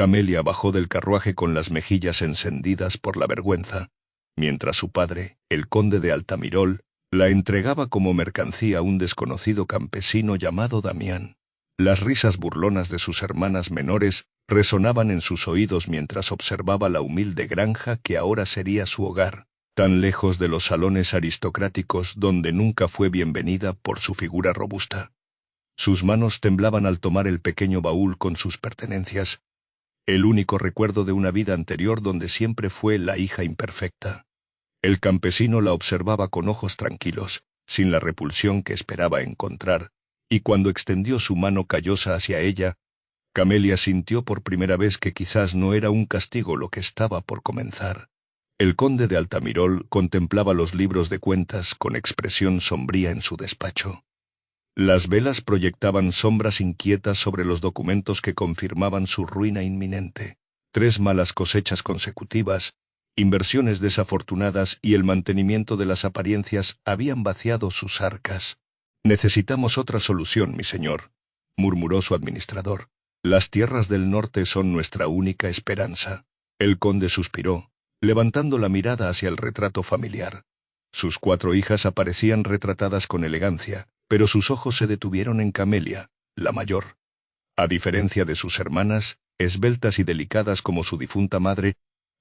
Camelia bajó del carruaje con las mejillas encendidas por la vergüenza, mientras su padre, el conde de Altamirol, la entregaba como mercancía a un desconocido campesino llamado Damián. Las risas burlonas de sus hermanas menores resonaban en sus oídos mientras observaba la humilde granja que ahora sería su hogar, tan lejos de los salones aristocráticos donde nunca fue bienvenida por su figura robusta. Sus manos temblaban al tomar el pequeño baúl con sus pertenencias, el único recuerdo de una vida anterior donde siempre fue la hija imperfecta. El campesino la observaba con ojos tranquilos, sin la repulsión que esperaba encontrar, y cuando extendió su mano callosa hacia ella, Camelia sintió por primera vez que quizás no era un castigo lo que estaba por comenzar. El conde de Altamirol contemplaba los libros de cuentas con expresión sombría en su despacho. Las velas proyectaban sombras inquietas sobre los documentos que confirmaban su ruina inminente. 3 malas cosechas consecutivas, inversiones desafortunadas y el mantenimiento de las apariencias habían vaciado sus arcas. «Necesitamos otra solución, mi señor», murmuró su administrador. «Las tierras del norte son nuestra única esperanza». El conde suspiró, levantando la mirada hacia el retrato familiar. Sus 4 hijas aparecían retratadas con elegancia, pero sus ojos se detuvieron en Camelia, la mayor. A diferencia de sus hermanas, esbeltas y delicadas como su difunta madre,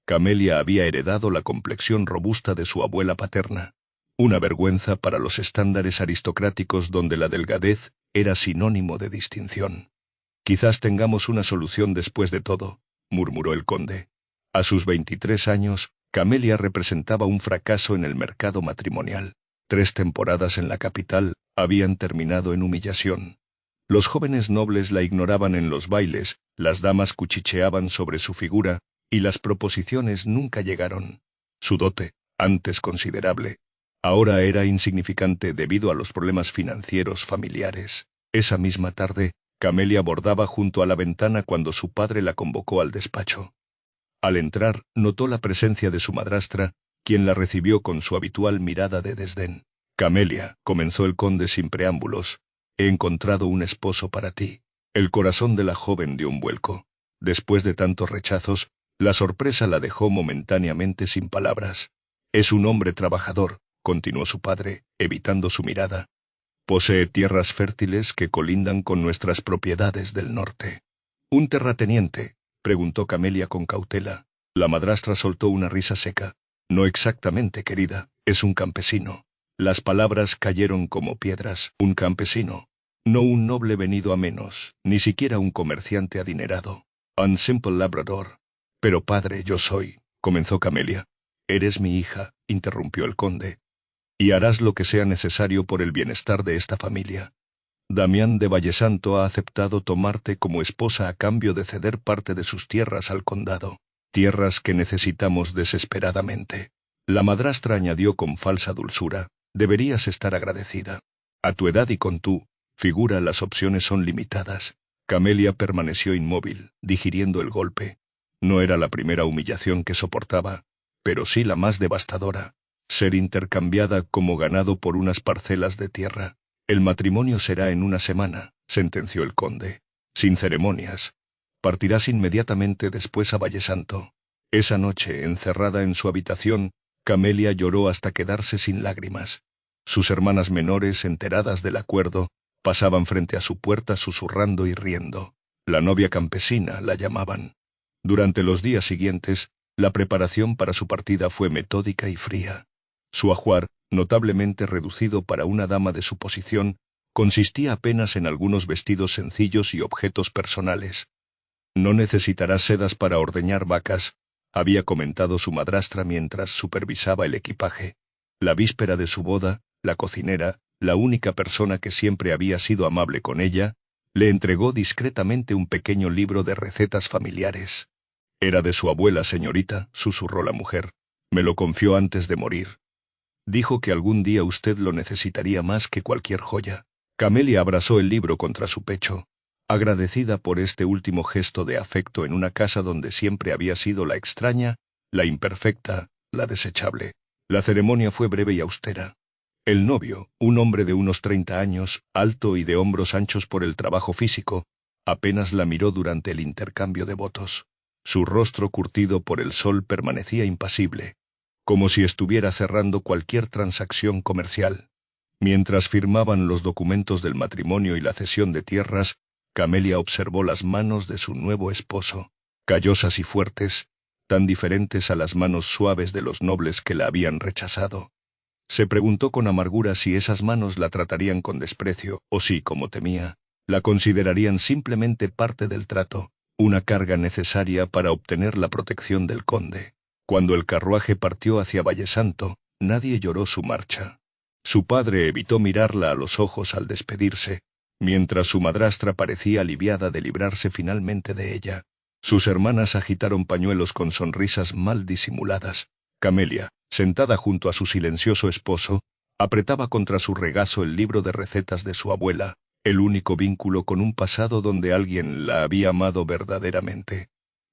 Camelia había heredado la complexión robusta de su abuela paterna, una vergüenza para los estándares aristocráticos donde la delgadez era sinónimo de distinción. «Quizás tengamos una solución después de todo», murmuró el conde. A sus 23 años, Camelia representaba un fracaso en el mercado matrimonial. 3 temporadas en la capital habían terminado en humillación. Los jóvenes nobles la ignoraban en los bailes, las damas cuchicheaban sobre su figura, y las proposiciones nunca llegaron. Su dote, antes considerable, ahora era insignificante debido a los problemas financieros familiares. Esa misma tarde, Camelia bordaba junto a la ventana cuando su padre la convocó al despacho. Al entrar, notó la presencia de su madrastra, quien la recibió con su habitual mirada de desdén. «Camelia», comenzó el conde sin preámbulos, «he encontrado un esposo para ti». El corazón de la joven dio un vuelco. Después de tantos rechazos, la sorpresa la dejó momentáneamente sin palabras. «Es un hombre trabajador», continuó su padre, evitando su mirada. «Posee tierras fértiles que colindan con nuestras propiedades del norte». «¿Un terrateniente?», preguntó Camelia con cautela. La madrastra soltó una risa seca. «No exactamente, querida, es un campesino». Las palabras cayeron como piedras. «Un campesino. No un noble venido a menos, ni siquiera un comerciante adinerado. Un simple labrador». «Pero padre, yo soy», comenzó Camelia. «Eres mi hija», interrumpió el conde, «y harás lo que sea necesario por el bienestar de esta familia. Damián de Vallesanto ha aceptado tomarte como esposa a cambio de ceder parte de sus tierras al condado, tierras que necesitamos desesperadamente». La madrastra añadió con falsa dulzura, «Deberías estar agradecida. A tu edad y con tu figura las opciones son limitadas». Camelia permaneció inmóvil, digiriendo el golpe. No era la primera humillación que soportaba, pero sí la más devastadora. Ser intercambiada como ganado por unas parcelas de tierra. «El matrimonio será en una semana», sentenció el conde. «Sin ceremonias. Partirás inmediatamente después a Vallesanto». Esa noche, encerrada en su habitación, Camelia lloró hasta quedarse sin lágrimas. Sus hermanas menores, enteradas del acuerdo, pasaban frente a su puerta susurrando y riendo. La novia campesina la llamaban. Durante los días siguientes, la preparación para su partida fue metódica y fría. Su ajuar, notablemente reducido para una dama de su posición, consistía apenas en algunos vestidos sencillos y objetos personales. «No necesitarás sedas para ordeñar vacas», había comentado su madrastra mientras supervisaba el equipaje. La víspera de su boda, la cocinera, la única persona que siempre había sido amable con ella, le entregó discretamente un pequeño libro de recetas familiares. «Era de su abuela, señorita», susurró la mujer. «Me lo confió antes de morir. Dijo que algún día usted lo necesitaría más que cualquier joya». Camelia abrazó el libro contra su pecho, agradecida por este último gesto de afecto en una casa donde siempre había sido la extraña, la imperfecta, la desechable. La ceremonia fue breve y austera. El novio, un hombre de unos 30 años, alto y de hombros anchos por el trabajo físico, Apenas la miró durante el intercambio de votos. Su rostro curtido por el sol permanecía impasible, como si estuviera cerrando cualquier transacción comercial. Mientras firmaban los documentos del matrimonio y la cesión de tierras, Camelia observó las manos de su nuevo esposo, callosas y fuertes, tan diferentes a las manos suaves de los nobles que la habían rechazado. Se preguntó con amargura si esas manos la tratarían con desprecio, o si, como temía, la considerarían simplemente parte del trato, una carga necesaria para obtener la protección del conde. Cuando el carruaje partió hacia Vallesanto, nadie lloró su marcha. Su padre evitó mirarla a los ojos al despedirse, mientras su madrastra parecía aliviada de librarse finalmente de ella. Sus hermanas agitaron pañuelos con sonrisas mal disimuladas. Camelia, sentada junto a su silencioso esposo, apretaba contra su regazo el libro de recetas de su abuela, el único vínculo con un pasado donde alguien la había amado verdaderamente.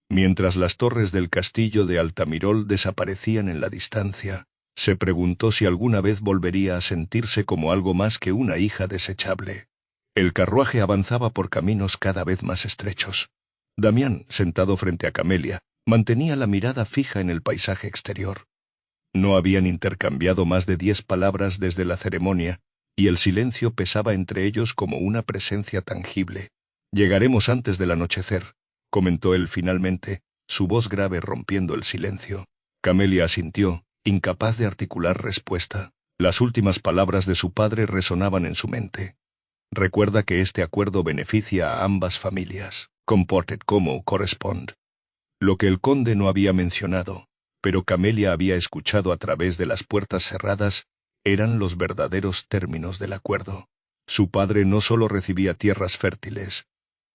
Mientras las torres del castillo de Altamirol desaparecían en la distancia, se preguntó si alguna vez volvería a sentirse como algo más que una hija desechable. El carruaje avanzaba por caminos cada vez más estrechos. Damián, sentado frente a Camelia, mantenía la mirada fija en el paisaje exterior. No habían intercambiado más de 10 palabras desde la ceremonia, y el silencio pesaba entre ellos como una presencia tangible. «Llegaremos antes del anochecer», comentó él finalmente, su voz grave rompiendo el silencio. Camelia asintió, incapaz de articular respuesta. Las últimas palabras de su padre resonaban en su mente. «Recuerda que este acuerdo beneficia a ambas familias. Comported como correspond». Lo que el conde no había mencionado, pero Camelia había escuchado a través de las puertas cerradas, eran los verdaderos términos del acuerdo. Su padre no solo recibía tierras fértiles,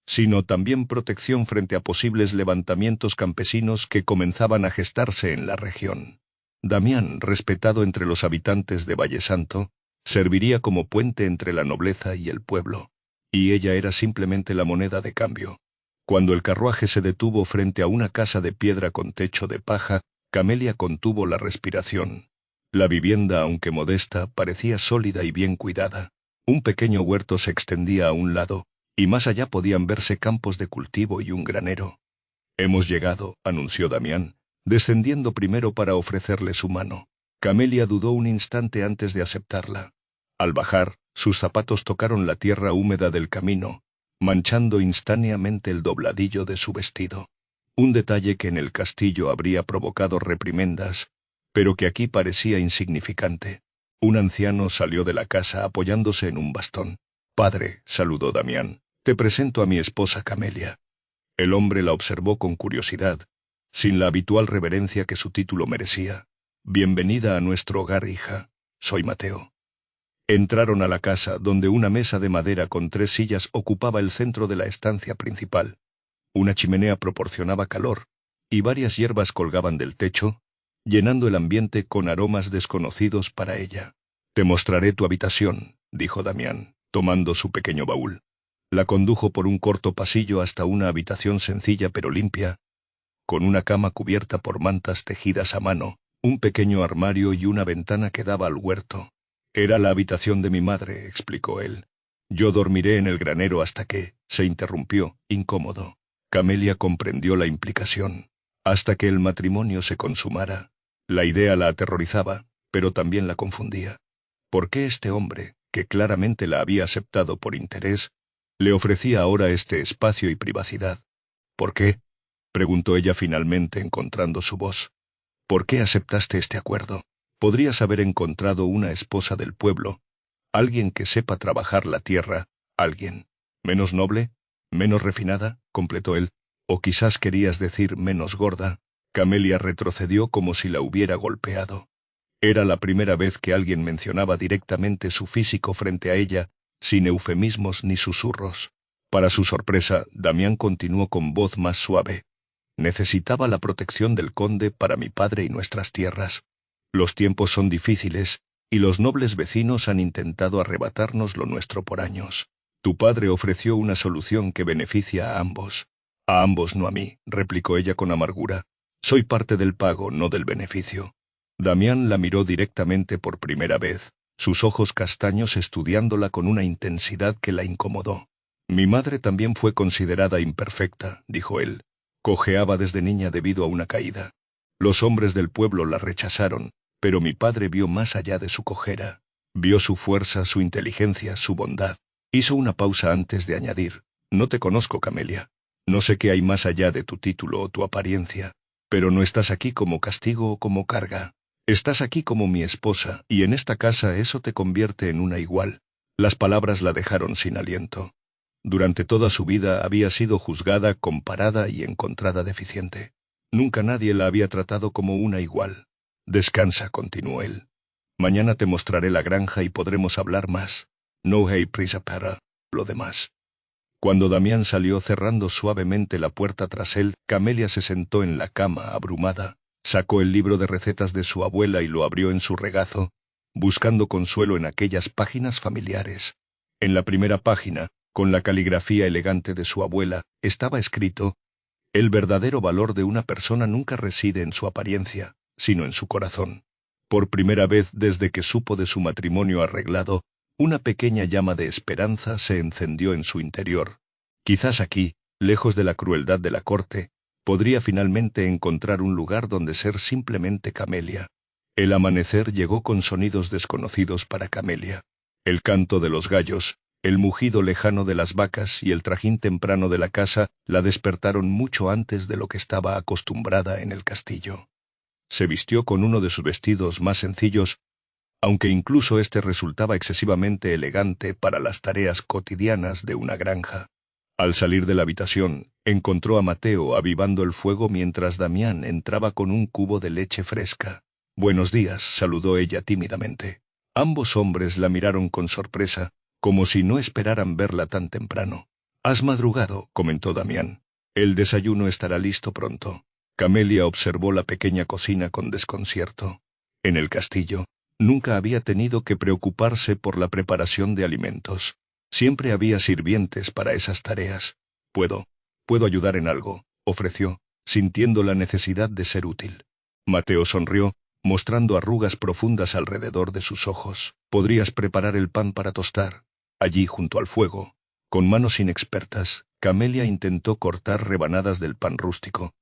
sino también protección frente a posibles levantamientos campesinos que comenzaban a gestarse en la región. Damián, respetado entre los habitantes de Vallesanto, serviría como puente entre la nobleza y el pueblo, y ella era simplemente la moneda de cambio. Cuando el carruaje se detuvo frente a una casa de piedra con techo de paja, Camelia contuvo la respiración. La vivienda, aunque modesta, parecía sólida y bien cuidada. Un pequeño huerto se extendía a un lado, y más allá podían verse campos de cultivo y un granero. «Hemos llegado», anunció Damián, descendiendo primero para ofrecerle su mano. Camelia dudó un instante antes de aceptarla. Al bajar, sus zapatos tocaron la tierra húmeda del camino, manchando instantáneamente el dobladillo de su vestido. Un detalle que en el castillo habría provocado reprimendas, pero que aquí parecía insignificante. Un anciano salió de la casa apoyándose en un bastón. «Padre», saludó Damián, «te presento a mi esposa Camelia». El hombre la observó con curiosidad, sin la habitual reverencia que su título merecía. «Bienvenida a nuestro hogar, hija. Soy Mateo». Entraron a la casa, donde una mesa de madera con 3 sillas ocupaba el centro de la estancia principal. Una chimenea proporcionaba calor, y varias hierbas colgaban del techo, llenando el ambiente con aromas desconocidos para ella. «Te mostraré tu habitación», dijo Damián, tomando su pequeño baúl. La condujo por un corto pasillo hasta una habitación sencilla pero limpia, con una cama cubierta por mantas tejidas a mano, un pequeño armario y una ventana que daba al huerto. «Era la habitación de mi madre», explicó él. «Yo dormiré en el granero hasta que», se interrumpió, incómodo. Camelia comprendió la implicación. Hasta que el matrimonio se consumara. La idea la aterrorizaba, pero también la confundía. ¿Por qué este hombre, que claramente la había aceptado por interés, le ofrecía ahora este espacio y privacidad? «¿Por qué?», preguntó ella finalmente encontrando su voz. «¿Por qué aceptaste este acuerdo? Podrías haber encontrado una esposa del pueblo, alguien que sepa trabajar la tierra, alguien menos noble, menos refinada», completó él. «O quizás querías decir menos gorda». Camelia retrocedió como si la hubiera golpeado. Era la primera vez que alguien mencionaba directamente su físico frente a ella, sin eufemismos ni susurros. Para su sorpresa, Damián continuó con voz más suave. «Necesitaba la protección del conde para mi padre y nuestras tierras. Los tiempos son difíciles, y los nobles vecinos han intentado arrebatarnos lo nuestro por años. Tu padre ofreció una solución que beneficia a ambos». «A ambos, no a mí», replicó ella con amargura. «Soy parte del pago, no del beneficio». Damián la miró directamente por primera vez, sus ojos castaños estudiándola con una intensidad que la incomodó. Mi madre también fue considerada imperfecta, dijo él. Cojeaba desde niña debido a una caída. Los hombres del pueblo la rechazaron, pero mi padre vio más allá de su cojera. Vio su fuerza, su inteligencia, su bondad. Hizo una pausa antes de añadir: no te conozco, Camelia. No sé qué hay más allá de tu título o tu apariencia, pero no estás aquí como castigo o como carga. Estás aquí como mi esposa, y en esta casa eso te convierte en una igual. Las palabras la dejaron sin aliento. Durante toda su vida había sido juzgada, comparada y encontrada deficiente. Nunca nadie la había tratado como una igual. Descansa, continuó él. Mañana te mostraré la granja y podremos hablar más. No hay prisa para lo demás. Cuando Damián salió cerrando suavemente la puerta tras él, Camelia se sentó en la cama, abrumada. Sacó el libro de recetas de su abuela y lo abrió en su regazo, buscando consuelo en aquellas páginas familiares. En la primera página, con la caligrafía elegante de su abuela, estaba escrito: el verdadero valor de una persona nunca reside en su apariencia, sino en su corazón. Por primera vez desde que supo de su matrimonio arreglado, una pequeña llama de esperanza se encendió en su interior. Quizás aquí, lejos de la crueldad de la corte, podría finalmente encontrar un lugar donde ser simplemente Camelia. El amanecer llegó con sonidos desconocidos para Camelia. El canto de los gallos, el mugido lejano de las vacas y el trajín temprano de la casa la despertaron mucho antes de lo que estaba acostumbrada en el castillo. Se vistió con uno de sus vestidos más sencillos, aunque incluso este resultaba excesivamente elegante para las tareas cotidianas de una granja. Al salir de la habitación, encontró a Mateo avivando el fuego mientras Damián entraba con un cubo de leche fresca. «Buenos días», saludó ella tímidamente. Ambos hombres la miraron con sorpresa, como si no esperaran verla tan temprano. «Has madrugado», comentó Damián. «El desayuno estará listo pronto». Camelia observó la pequeña cocina con desconcierto. En el castillo, nunca había tenido que preocuparse por la preparación de alimentos. Siempre había sirvientes para esas tareas. «Puedo ayudar en algo», ofreció, sintiendo la necesidad de ser útil. Mateo sonrió, mostrando arrugas profundas alrededor de sus ojos. «Podrías preparar el pan para tostar». Allí, junto al fuego, con manos inexpertas, Camelia intentó cortar rebanadas del pan rústico,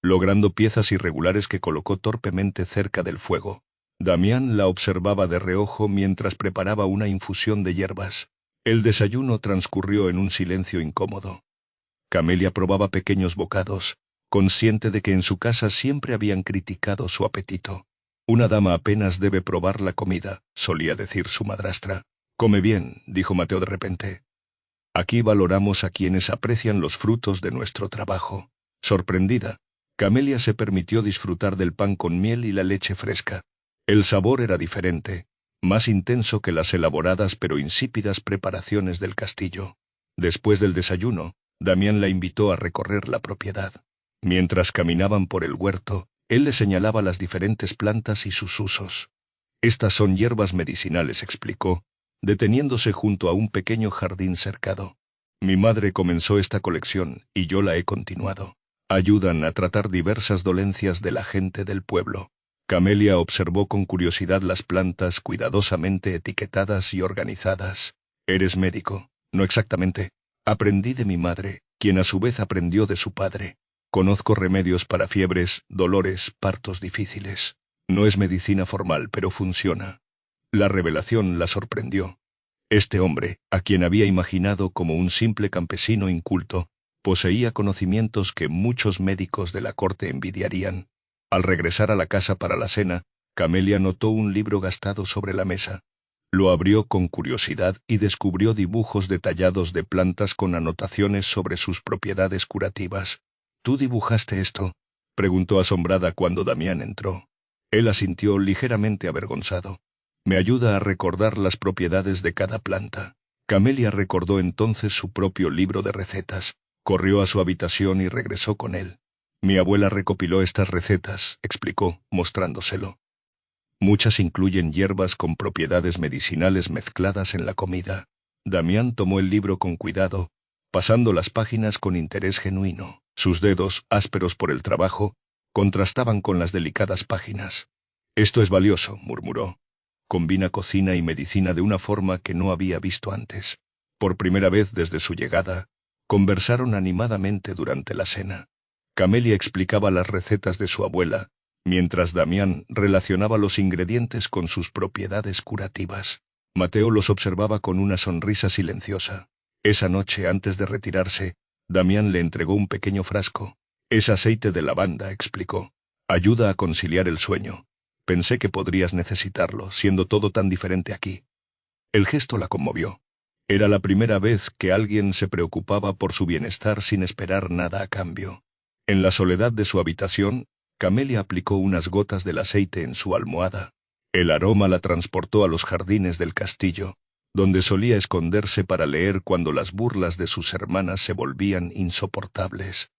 logrando piezas irregulares que colocó torpemente cerca del fuego. Damián la observaba de reojo mientras preparaba una infusión de hierbas. El desayuno transcurrió en un silencio incómodo. Camelia probaba pequeños bocados, consciente de que en su casa siempre habían criticado su apetito. «Una dama apenas debe probar la comida», solía decir su madrastra. «Come bien», dijo Mateo de repente. «Aquí valoramos a quienes aprecian los frutos de nuestro trabajo». Sorprendida, Camelia se permitió disfrutar del pan con miel y la leche fresca. El sabor era diferente, más intenso que las elaboradas pero insípidas preparaciones del castillo. Después del desayuno, Damián la invitó a recorrer la propiedad. Mientras caminaban por el huerto, él le señalaba las diferentes plantas y sus usos. «Estas son hierbas medicinales», explicó, deteniéndose junto a un pequeño jardín cercado. «Mi madre comenzó esta colección y yo la he continuado. Ayudan a tratar diversas dolencias de la gente del pueblo». Camelia observó con curiosidad las plantas cuidadosamente etiquetadas y organizadas. «¿Eres médico?» «No exactamente. Aprendí de mi madre, quien a su vez aprendió de su padre. Conozco remedios para fiebres, dolores, partos difíciles. No es medicina formal, pero funciona». La revelación la sorprendió. Este hombre, a quien había imaginado como un simple campesino inculto, poseía conocimientos que muchos médicos de la corte envidiarían. Al regresar a la casa para la cena, Camelia notó un libro gastado sobre la mesa. Lo abrió con curiosidad y descubrió dibujos detallados de plantas con anotaciones sobre sus propiedades curativas. «¿Tú dibujaste esto?», preguntó asombrada cuando Damián entró. Él asintió ligeramente avergonzado. «Me ayuda a recordar las propiedades de cada planta». Camelia recordó entonces su propio libro de recetas, corrió a su habitación y regresó con él. «Mi abuela recopiló estas recetas», explicó, mostrándoselo. «Muchas incluyen hierbas con propiedades medicinales mezcladas en la comida». Damián tomó el libro con cuidado, pasando las páginas con interés genuino. Sus dedos, ásperos por el trabajo, contrastaban con las delicadas páginas. «Esto es valioso», murmuró. «Combina cocina y medicina de una forma que no había visto antes. Por primera vez desde su llegada, conversaron animadamente durante la cena. Camelia explicaba las recetas de su abuela, mientras Damián relacionaba los ingredientes con sus propiedades curativas. Mateo los observaba con una sonrisa silenciosa. Esa noche, antes de retirarse, Damián le entregó un pequeño frasco. «Es aceite de lavanda», explicó. «Ayuda a conciliar el sueño. Pensé que podrías necesitarlo, siendo todo tan diferente aquí». El gesto la conmovió. Era la primera vez que alguien se preocupaba por su bienestar sin esperar nada a cambio. En la soledad de su habitación, Camelia aplicó unas gotas del aceite en su almohada. El aroma la transportó a los jardines del castillo, donde solía esconderse para leer cuando las burlas de sus hermanas se volvían insoportables.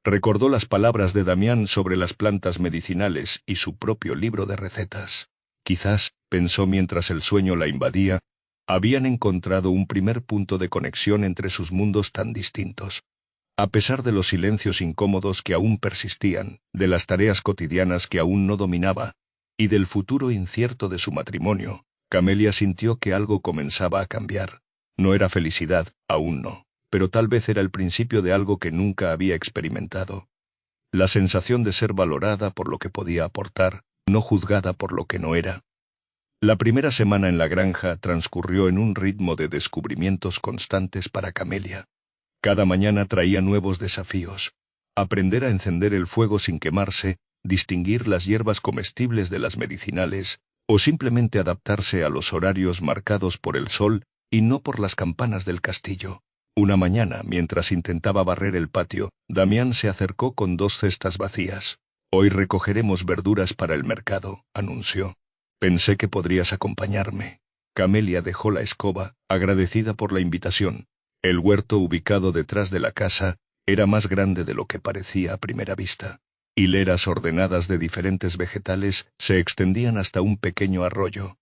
Recordó las palabras de Damián sobre las plantas medicinales y su propio libro de recetas. Quizás, pensó mientras el sueño la invadía, habían encontrado un primer punto de conexión entre sus mundos tan distintos. A pesar de los silencios incómodos que aún persistían, de las tareas cotidianas que aún no dominaba, y del futuro incierto de su matrimonio, Camelia sintió que algo comenzaba a cambiar. No era felicidad, aún no, pero tal vez era el principio de algo que nunca había experimentado. La sensación de ser valorada por lo que podía aportar, no juzgada por lo que no era. La primera semana en la granja transcurrió en un ritmo de descubrimientos constantes para Camelia. Cada mañana traía nuevos desafíos. Aprender a encender el fuego sin quemarse, distinguir las hierbas comestibles de las medicinales, o simplemente adaptarse a los horarios marcados por el sol y no por las campanas del castillo. Una mañana, mientras intentaba barrer el patio, Damián se acercó con 2 cestas vacías. «Hoy recogeremos verduras para el mercado», anunció. «Pensé que podrías acompañarme». Camelia dejó la escoba, agradecida por la invitación. El huerto ubicado detrás de la casa era más grande de lo que parecía a primera vista. Hileras ordenadas de diferentes vegetales se extendían hasta un pequeño arroyo.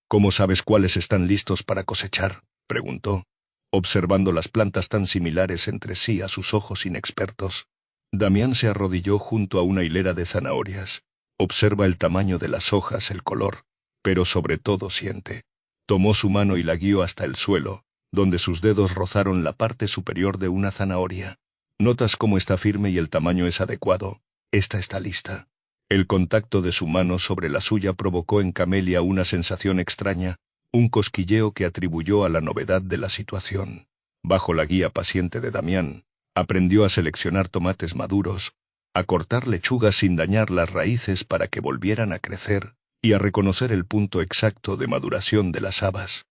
«¿Cómo sabes cuáles están listos para cosechar?», preguntó, observando las plantas tan similares entre sí a sus ojos inexpertos. Damián se arrodilló junto a una hilera de zanahorias. Observa el tamaño de las hojas, el color, pero sobre todo siente. Tomó su mano y la guió hasta el suelo, donde sus dedos rozaron la parte superior de una zanahoria. «Notas cómo está firme y el tamaño es adecuado. Esta está lista». El contacto de su mano sobre la suya provocó en Camelia una sensación extraña, un cosquilleo que atribuyó a la novedad de la situación. Bajo la guía paciente de Damián, aprendió a seleccionar tomates maduros, a cortar lechugas sin dañar las raíces para que volvieran a crecer, y a reconocer el punto exacto de maduración de las habas.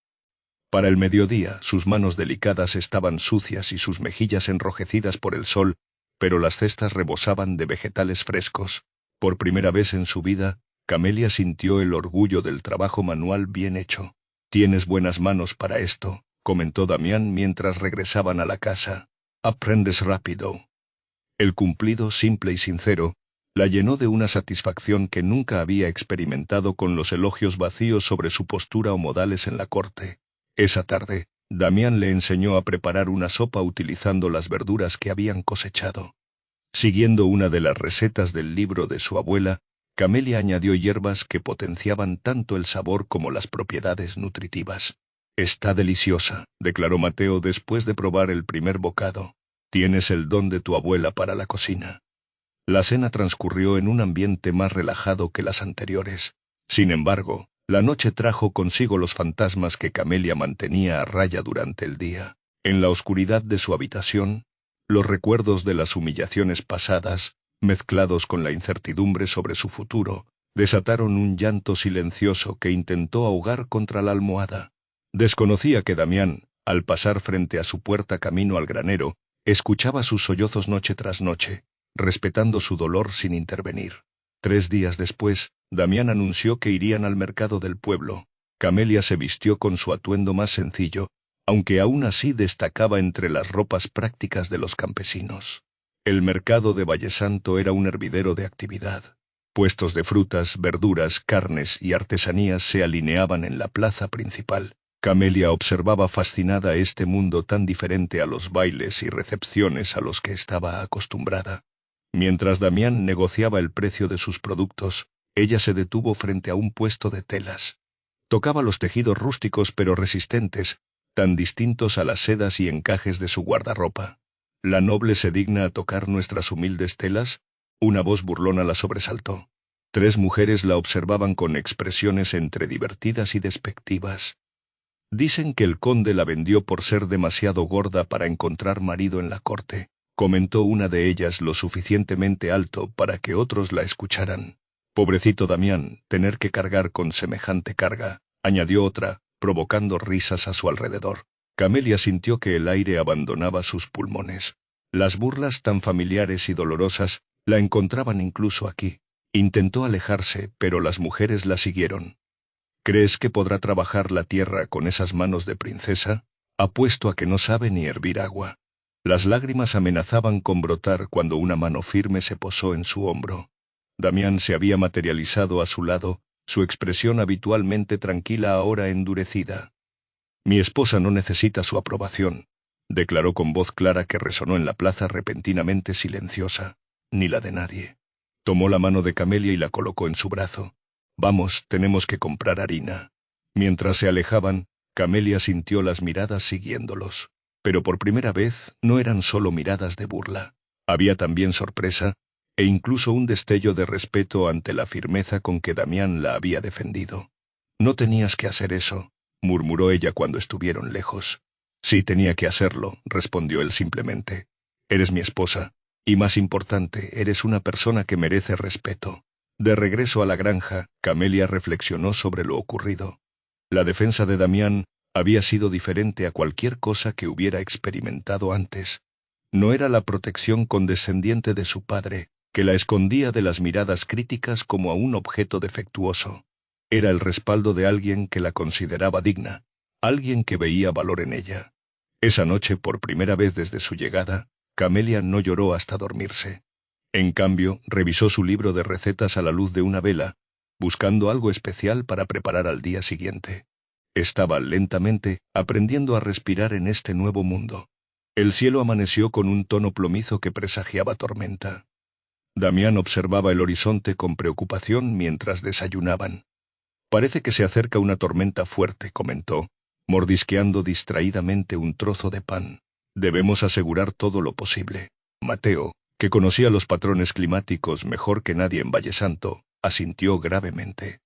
Para el mediodía, sus manos delicadas estaban sucias y sus mejillas enrojecidas por el sol, pero las cestas rebosaban de vegetales frescos. Por primera vez en su vida, Camelia sintió el orgullo del trabajo manual bien hecho. «Tienes buenas manos para esto», comentó Damián mientras regresaban a la casa. «Aprendes rápido». El cumplido, simple y sincero, la llenó de una satisfacción que nunca había experimentado con los elogios vacíos sobre su postura o modales en la corte. Esa tarde, Damián le enseñó a preparar una sopa utilizando las verduras que habían cosechado. Siguiendo una de las recetas del libro de su abuela, Camelia añadió hierbas que potenciaban tanto el sabor como las propiedades nutritivas. «Está deliciosa», declaró Mateo después de probar el primer bocado. «Tienes el don de tu abuela para la cocina». La cena transcurrió en un ambiente más relajado que las anteriores. Sin embargo, la noche trajo consigo los fantasmas que Camelia mantenía a raya durante el día. En la oscuridad de su habitación, los recuerdos de las humillaciones pasadas, mezclados con la incertidumbre sobre su futuro, desataron un llanto silencioso que intentó ahogar contra la almohada. Desconocía que Damián, al pasar frente a su puerta camino al granero, escuchaba sus sollozos noche tras noche, respetando su dolor sin intervenir. 3 días después, Damián anunció que irían al mercado del pueblo. Camelia se vistió con su atuendo más sencillo, aunque aún así destacaba entre las ropas prácticas de los campesinos. El mercado de Vallesanto era un hervidero de actividad. Puestos de frutas, verduras, carnes y artesanías se alineaban en la plaza principal. Camelia observaba fascinada este mundo tan diferente a los bailes y recepciones a los que estaba acostumbrada. Mientras Damián negociaba el precio de sus productos, ella se detuvo frente a un puesto de telas. Tocaba los tejidos rústicos pero resistentes, tan distintos a las sedas y encajes de su guardarropa. ¿La noble se digna a tocar nuestras humildes telas? Una voz burlona la sobresaltó. 3 mujeres la observaban con expresiones entre divertidas y despectivas. Dicen que el conde la vendió por ser demasiado gorda para encontrar marido en la corte, comentó una de ellas lo suficientemente alto para que otros la escucharan. Pobrecito Damián, tener que cargar con semejante carga, añadió otra, provocando risas a su alrededor. Camelia sintió que el aire abandonaba sus pulmones. Las burlas tan familiares y dolorosas la encontraban incluso aquí. Intentó alejarse, pero las mujeres la siguieron. ¿Crees que podrá trabajar la tierra con esas manos de princesa? Apuesto a que no sabe ni hervir agua. Las lágrimas amenazaban con brotar cuando una mano firme se posó en su hombro. Damián se había materializado a su lado, su expresión habitualmente tranquila ahora endurecida. Mi esposa no necesita su aprobación, declaró con voz clara que resonó en la plaza repentinamente silenciosa, ni la de nadie. Tomó la mano de Camelia y la colocó en su brazo. Vamos, tenemos que comprar harina. Mientras se alejaban, Camelia sintió las miradas siguiéndolos. Pero por primera vez no eran solo miradas de burla. Había también sorpresa, e incluso un destello de respeto ante la firmeza con que Damián la había defendido. No tenías que hacer eso, murmuró ella cuando estuvieron lejos. Sí tenía que hacerlo, respondió él simplemente. Eres mi esposa, y más importante, eres una persona que merece respeto. De regreso a la granja, Camelia reflexionó sobre lo ocurrido. La defensa de Damián había sido diferente a cualquier cosa que hubiera experimentado antes. No era la protección condescendiente de su padre, que la escondía de las miradas críticas como a un objeto defectuoso. Era el respaldo de alguien que la consideraba digna, alguien que veía valor en ella. Esa noche, por primera vez desde su llegada, Camelia no lloró hasta dormirse. En cambio, revisó su libro de recetas a la luz de una vela, buscando algo especial para preparar al día siguiente. Estaba lentamente aprendiendo a respirar en este nuevo mundo. El cielo amaneció con un tono plomizo que presagiaba tormenta. Damián observaba el horizonte con preocupación mientras desayunaban. Parece que se acerca una tormenta fuerte, comentó, mordisqueando distraídamente un trozo de pan. Debemos asegurar todo lo posible. Mateo, que conocía los patrones climáticos mejor que nadie en Vallesanto, asintió gravemente.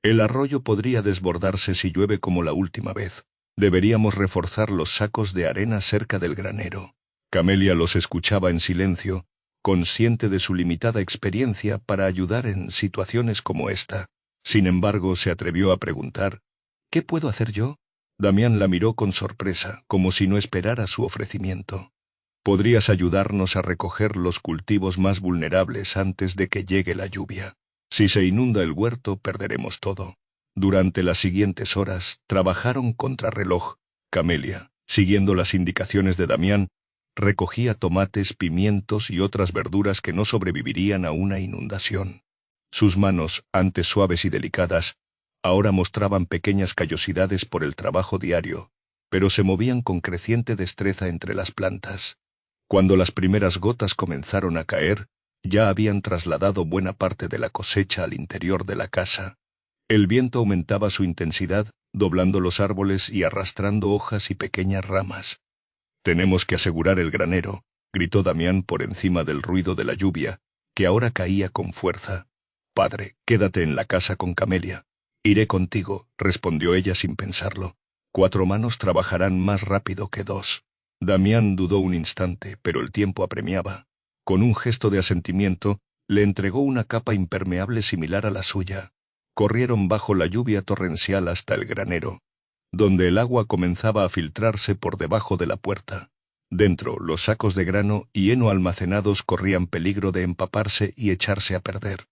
El arroyo podría desbordarse si llueve como la última vez. Deberíamos reforzar los sacos de arena cerca del granero. Camelia los escuchaba en silencio, consciente de su limitada experiencia para ayudar en situaciones como esta. Sin embargo, se atrevió a preguntar, ¿qué puedo hacer yo? Damián la miró con sorpresa, como si no esperara su ofrecimiento. Podrías ayudarnos a recoger los cultivos más vulnerables antes de que llegue la lluvia. Si se inunda el huerto, perderemos todo. Durante las siguientes horas, trabajaron contrarreloj. Camelia, siguiendo las indicaciones de Damián, recogía tomates, pimientos y otras verduras que no sobrevivirían a una inundación. Sus manos, antes suaves y delicadas, ahora mostraban pequeñas callosidades por el trabajo diario, pero se movían con creciente destreza entre las plantas. Cuando las primeras gotas comenzaron a caer, ya habían trasladado buena parte de la cosecha al interior de la casa. El viento aumentaba su intensidad, doblando los árboles y arrastrando hojas y pequeñas ramas. «Tenemos que asegurar el granero», gritó Damián por encima del ruido de la lluvia, que ahora caía con fuerza. «Padre, quédate en la casa con Camelia». «Iré contigo», respondió ella sin pensarlo. 4 manos trabajarán más rápido que 2. Damián dudó un instante, pero el tiempo apremiaba. Con un gesto de asentimiento, le entregó una capa impermeable similar a la suya. Corrieron bajo la lluvia torrencial hasta el granero, donde el agua comenzaba a filtrarse por debajo de la puerta. Dentro, los sacos de grano y heno almacenados corrían peligro de empaparse y echarse a perder.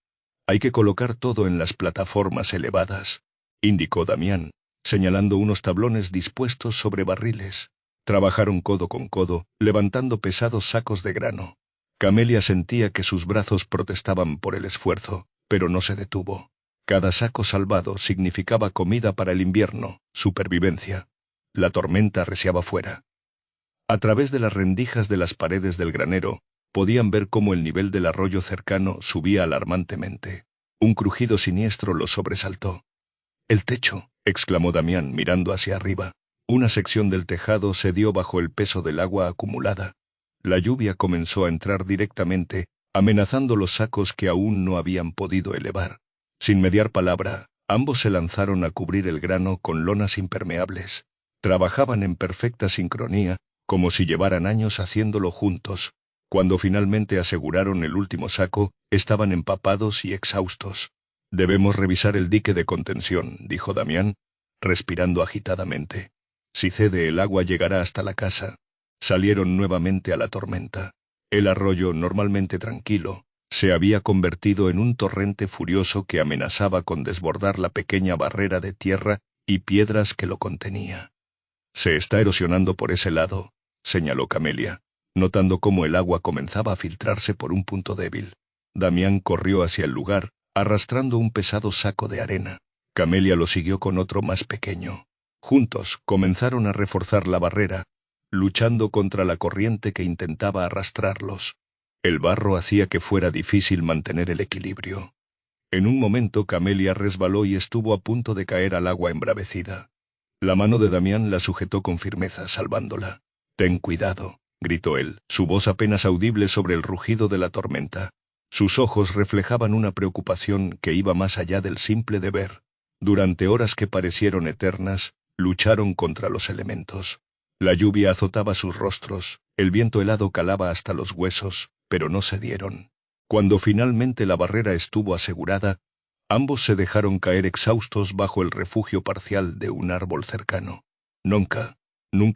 «Hay que colocar todo en las plataformas elevadas», indicó Damián, señalando unos tablones dispuestos sobre barriles. Trabajaron codo con codo, levantando pesados sacos de grano. Camelia sentía que sus brazos protestaban por el esfuerzo, pero no se detuvo. Cada saco salvado significaba comida para el invierno, supervivencia. La tormenta arreciaba fuera. A través de las rendijas de las paredes del granero, podían ver cómo el nivel del arroyo cercano subía alarmantemente. Un crujido siniestro los sobresaltó. «El techo», exclamó Damián mirando hacia arriba. Una sección del tejado cedió bajo el peso del agua acumulada. La lluvia comenzó a entrar directamente, amenazando los sacos que aún no habían podido elevar. Sin mediar palabra, ambos se lanzaron a cubrir el grano con lonas impermeables. Trabajaban en perfecta sincronía, como si llevaran años haciéndolo juntos. Cuando finalmente aseguraron el último saco, estaban empapados y exhaustos. «Debemos revisar el dique de contención», dijo Damián, respirando agitadamente. «Si cede el agua llegará hasta la casa». Salieron nuevamente a la tormenta. El arroyo, normalmente tranquilo, se había convertido en un torrente furioso que amenazaba con desbordar la pequeña barrera de tierra y piedras que lo contenía. «Se está erosionando por ese lado», señaló Camelia, notando cómo el agua comenzaba a filtrarse por un punto débil. Damián corrió hacia el lugar, arrastrando un pesado saco de arena. Camelia lo siguió con otro más pequeño. Juntos comenzaron a reforzar la barrera, luchando contra la corriente que intentaba arrastrarlos. El barro hacía que fuera difícil mantener el equilibrio. En un momento Camelia resbaló y estuvo a punto de caer al agua embravecida. La mano de Damián la sujetó con firmeza, salvándola. «Ten cuidado», gritó él, su voz apenas audible sobre el rugido de la tormenta. Sus ojos reflejaban una preocupación que iba más allá del simple deber. Durante horas que parecieron eternas, lucharon contra los elementos. La lluvia azotaba sus rostros, el viento helado calaba hasta los huesos, pero no cedieron. Cuando finalmente la barrera estuvo asegurada, ambos se dejaron caer exhaustos bajo el refugio parcial de un árbol cercano. Nunca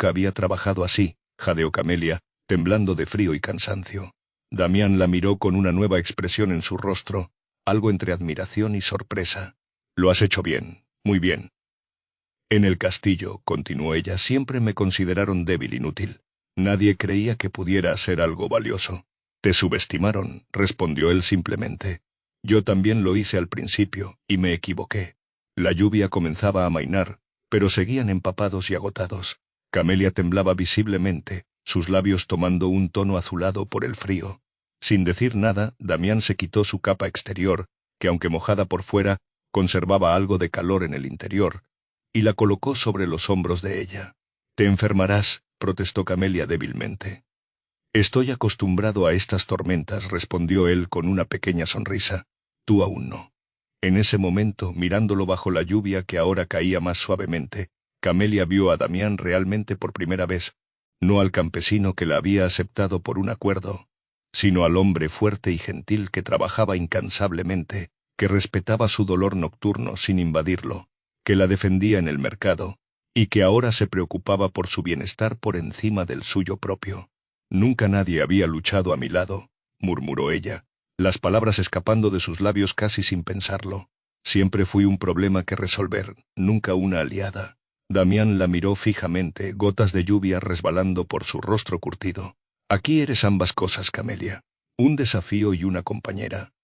había trabajado así», jadeó Camelia, temblando de frío y cansancio. Damián la miró con una nueva expresión en su rostro, algo entre admiración y sorpresa. «Lo has hecho bien, muy bien». «En el castillo», continuó ella, «siempre me consideraron débil, inútil. Nadie creía que pudiera hacer algo valioso». «Te subestimaron», respondió él simplemente. «Yo también lo hice al principio, y me equivoqué». La lluvia comenzaba a amainar, pero seguían empapados y agotados. Camelia temblaba visiblemente, sus labios tomando un tono azulado por el frío. Sin decir nada, Damián se quitó su capa exterior, que aunque mojada por fuera, conservaba algo de calor en el interior, y la colocó sobre los hombros de ella. «Te enfermarás», protestó Camelia débilmente. «Estoy acostumbrado a estas tormentas», respondió él con una pequeña sonrisa. «Tú aún no». En ese momento, mirándolo bajo la lluvia que ahora caía más suavemente, Camelia vio a Damián realmente por primera vez, no al campesino que la había aceptado por un acuerdo, sino al hombre fuerte y gentil que trabajaba incansablemente, que respetaba su dolor nocturno sin invadirlo, que la defendía en el mercado, y que ahora se preocupaba por su bienestar por encima del suyo propio. «Nunca nadie había luchado a mi lado», murmuró ella, las palabras escapando de sus labios casi sin pensarlo. «Siempre fui un problema que resolver, nunca una aliada». Damián la miró fijamente, gotas de lluvia resbalando por su rostro curtido. «Aquí eres ambas cosas, Camelia, un desafío y una compañera».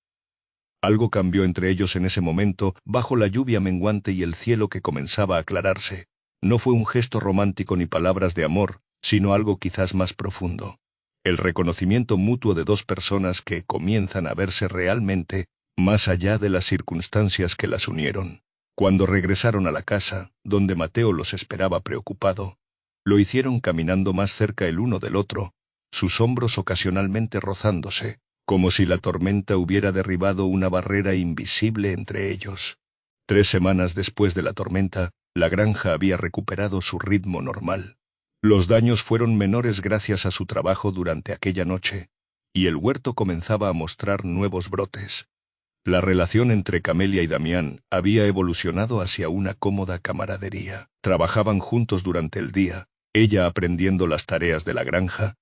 Algo cambió entre ellos en ese momento, bajo la lluvia menguante y el cielo que comenzaba a aclararse. No fue un gesto romántico ni palabras de amor, sino algo quizás más profundo. El reconocimiento mutuo de dos personas que comienzan a verse realmente, más allá de las circunstancias que las unieron. Cuando regresaron a la casa, donde Mateo los esperaba preocupado, lo hicieron caminando más cerca el uno del otro, sus hombros ocasionalmente rozándose, como si la tormenta hubiera derribado una barrera invisible entre ellos. 3 semanas después de la tormenta, la granja había recuperado su ritmo normal. Los daños fueron menores gracias a su trabajo durante aquella noche, y el huerto comenzaba a mostrar nuevos brotes. La relación entre Camelia y Damián había evolucionado hacia una cómoda camaradería. Trabajaban juntos durante el día, ella aprendiendo las tareas de la granja,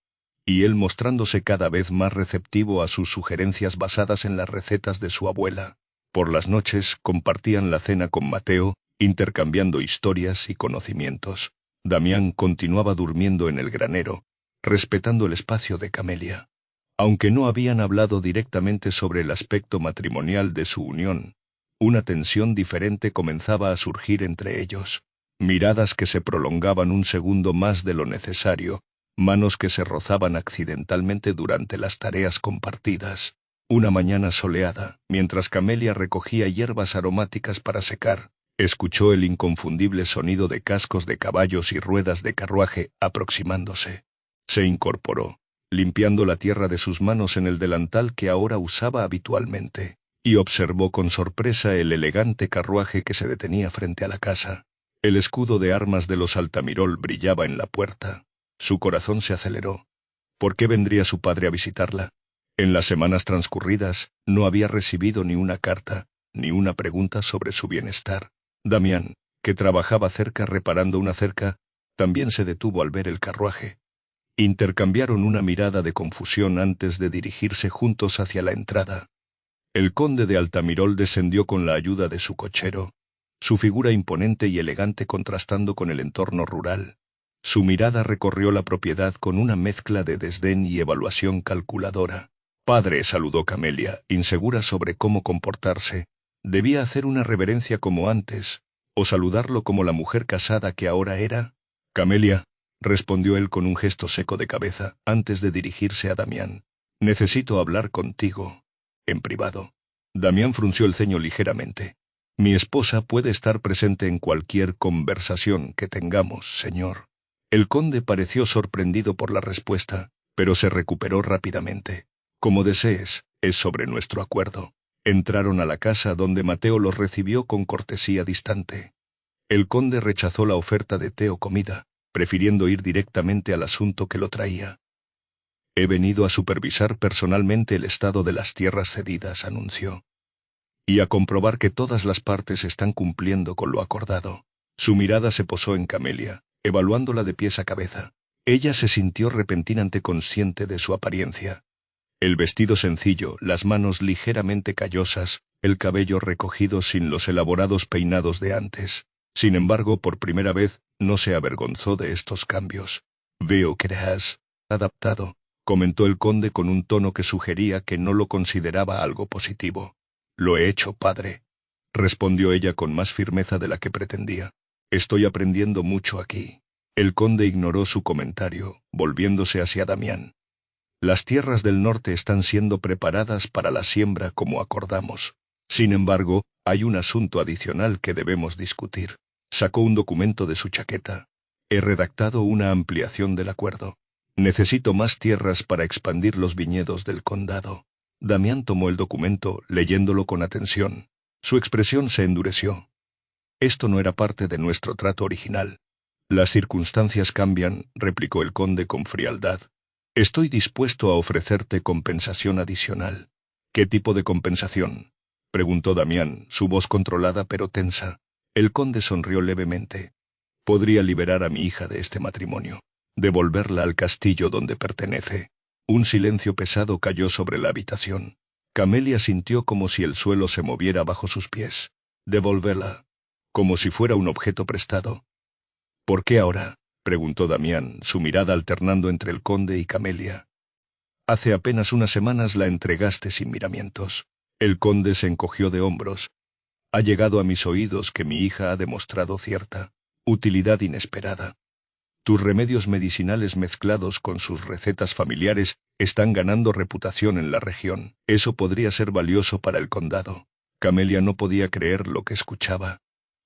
y él mostrándose cada vez más receptivo a sus sugerencias basadas en las recetas de su abuela. Por las noches compartían la cena con Mateo, intercambiando historias y conocimientos. Damián continuaba durmiendo en el granero, respetando el espacio de Camelia. Aunque no habían hablado directamente sobre el aspecto matrimonial de su unión, una tensión diferente comenzaba a surgir entre ellos. Miradas que se prolongaban un segundo más de lo necesario, manos que se rozaban accidentalmente durante las tareas compartidas. Una mañana soleada, mientras Camelia recogía hierbas aromáticas para secar, Escuchó el inconfundible sonido de cascos de caballos y ruedas de carruaje aproximándose. Se incorporó, limpiando la tierra de sus manos en el delantal que ahora usaba habitualmente, y observó con sorpresa el elegante carruaje que se detenía frente a la casa. El escudo de armas de los Altamirol brillaba en la puerta. Su corazón se aceleró. ¿Por qué vendría su padre a visitarla? En las semanas transcurridas no había recibido ni una carta, ni una pregunta sobre su bienestar. Damián, que trabajaba cerca reparando una cerca, también se detuvo al ver el carruaje. Intercambiaron una mirada de confusión antes de dirigirse juntos hacia la entrada. El conde de Altamirol descendió con la ayuda de su cochero, su figura imponente y elegante contrastando con el entorno rural. Su mirada recorrió la propiedad con una mezcla de desdén y evaluación calculadora. «Padre», saludó Camelia, insegura sobre cómo comportarse. Debía hacer una reverencia como antes, o saludarlo como la mujer casada que ahora era. «Camelia», respondió él con un gesto seco de cabeza, antes de dirigirse a Damián. «Necesito hablar contigo, en privado». Damián frunció el ceño ligeramente. «Mi esposa puede estar presente en cualquier conversación que tengamos, señor». El conde pareció sorprendido por la respuesta, pero se recuperó rápidamente. «Como desees, es sobre nuestro acuerdo». Entraron a la casa donde Mateo los recibió con cortesía distante. El conde rechazó la oferta de té o comida, prefiriendo ir directamente al asunto que lo traía. «He venido a supervisar personalmente el estado de las tierras cedidas», anunció, «y a comprobar que todas las partes están cumpliendo con lo acordado». Su mirada se posó en Camelia, evaluándola de pies a cabeza. Ella se sintió repentinamente consciente de su apariencia. El vestido sencillo, las manos ligeramente callosas, el cabello recogido sin los elaborados peinados de antes. Sin embargo, por primera vez, no se avergonzó de estos cambios. «Veo que te has adaptado», comentó el conde con un tono que sugería que no lo consideraba algo positivo. «Lo he hecho, padre», respondió ella con más firmeza de la que pretendía. «Estoy aprendiendo mucho aquí». El conde ignoró su comentario, volviéndose hacia Damián. «Las tierras del norte están siendo preparadas para la siembra como acordamos. Sin embargo, hay un asunto adicional que debemos discutir». Sacó un documento de su chaqueta. «He redactado una ampliación del acuerdo. Necesito más tierras para expandir los viñedos del condado». Damián tomó el documento, leyéndolo con atención. Su expresión se endureció. «Esto no era parte de nuestro trato original». «Las circunstancias cambian», replicó el conde con frialdad. «Estoy dispuesto a ofrecerte compensación adicional». «¿Qué tipo de compensación?», preguntó Damián, su voz controlada pero tensa. El conde sonrió levemente. «Podría liberar a mi hija de este matrimonio, devolverla al castillo donde pertenece». Un silencio pesado cayó sobre la habitación. Camelia sintió como si el suelo se moviera bajo sus pies. «Devolverla», como si fuera un objeto prestado. «¿Por qué ahora?», preguntó Damián, su mirada alternando entre el conde y Camelia. «Hace apenas unas semanas la entregaste sin miramientos». El conde se encogió de hombros. «Ha llegado a mis oídos que mi hija ha demostrado cierta utilidad inesperada. Tus remedios medicinales mezclados con sus recetas familiares están ganando reputación en la región. Eso podría ser valioso para el condado». Camelia no podía creer lo que escuchaba.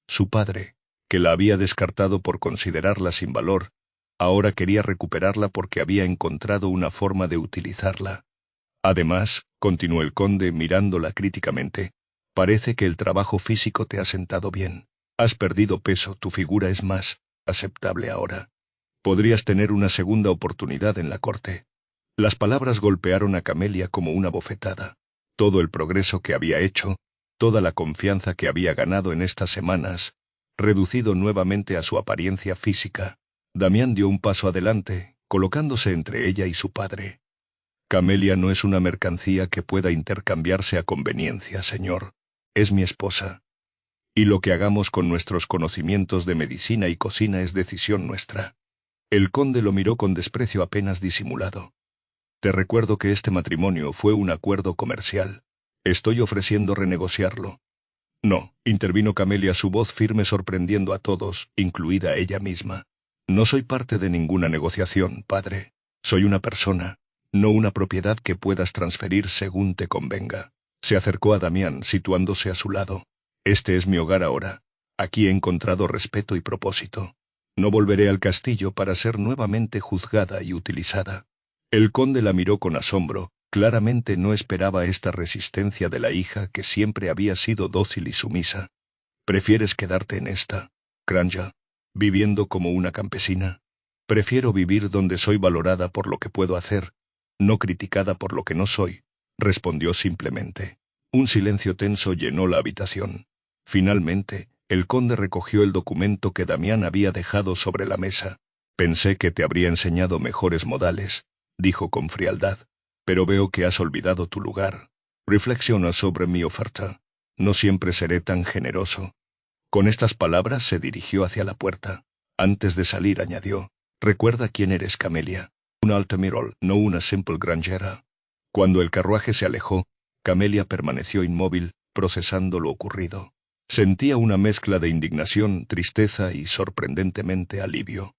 Su padre, que la había descartado por considerarla sin valor, ahora quería recuperarla porque había encontrado una forma de utilizarla. «Además», continuó el conde mirándola críticamente, «parece que el trabajo físico te ha sentado bien. Has perdido peso, tu figura es más aceptable ahora. Podrías tener una segunda oportunidad en la corte». Las palabras golpearon a Camelia como una bofetada. Todo el progreso que había hecho, toda la confianza que había ganado en estas semanas, reducido nuevamente a su apariencia física. Damián dio un paso adelante, colocándose entre ella y su padre. «Camelia no es una mercancía que pueda intercambiarse a conveniencia, señor. Es mi esposa. Y lo que hagamos con nuestros conocimientos de medicina y cocina es decisión nuestra». El conde lo miró con desprecio apenas disimulado. «Te recuerdo que este matrimonio fue un acuerdo comercial. Estoy ofreciendo renegociarlo». «No», intervino Camelia, su voz firme sorprendiendo a todos, incluida ella misma. «No soy parte de ninguna negociación, padre. Soy una persona, no una propiedad que puedas transferir según te convenga». Se acercó a Damián, situándose a su lado. «Este es mi hogar ahora. Aquí he encontrado respeto y propósito. No volveré al castillo para ser nuevamente juzgada y utilizada. El conde la miró con asombro. Claramente no esperaba esta resistencia de la hija que siempre había sido dócil y sumisa. ¿Prefieres quedarte en esta granja, viviendo como una campesina? Prefiero vivir donde soy valorada por lo que puedo hacer, no criticada por lo que no soy, respondió simplemente. Un silencio tenso llenó la habitación. Finalmente, el conde recogió el documento que Damián había dejado sobre la mesa. Pensé que te habría enseñado mejores modales, dijo con frialdad, pero veo que has olvidado tu lugar. Reflexiona sobre mi oferta. No siempre seré tan generoso. Con estas palabras se dirigió hacia la puerta. Antes de salir añadió, recuerda quién eres, Camelia. Una Altamirol, no una simple granjera. Cuando el carruaje se alejó, Camelia permaneció inmóvil, procesando lo ocurrido. Sentía una mezcla de indignación, tristeza y sorprendentemente alivio.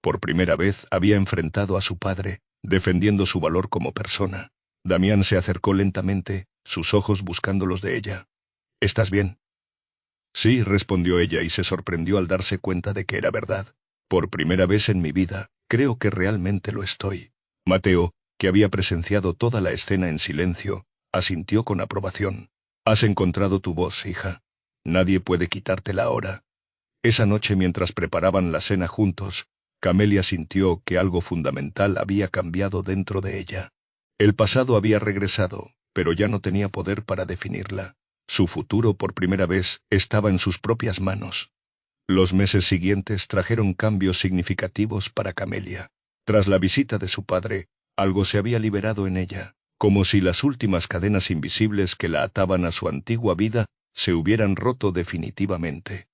Por primera vez había enfrentado a su padre, defendiendo su valor como persona. Damián se acercó lentamente, sus ojos buscando los de ella. ¿Estás bien? Sí, respondió ella y se sorprendió al darse cuenta de que era verdad. Por primera vez en mi vida, creo que realmente lo estoy. Mateo, que había presenciado toda la escena en silencio, asintió con aprobación. Has encontrado tu voz, hija. Nadie puede quitártela ahora. Esa noche, mientras preparaban la cena juntos, Camelia sintió que algo fundamental había cambiado dentro de ella. El pasado había regresado, pero ya no tenía poder para definirla. Su futuro, por primera vez, estaba en sus propias manos. Los meses siguientes trajeron cambios significativos para Camelia. Tras la visita de su padre, algo se había liberado en ella, como si las últimas cadenas invisibles que la ataban a su antigua vida se hubieran roto definitivamente.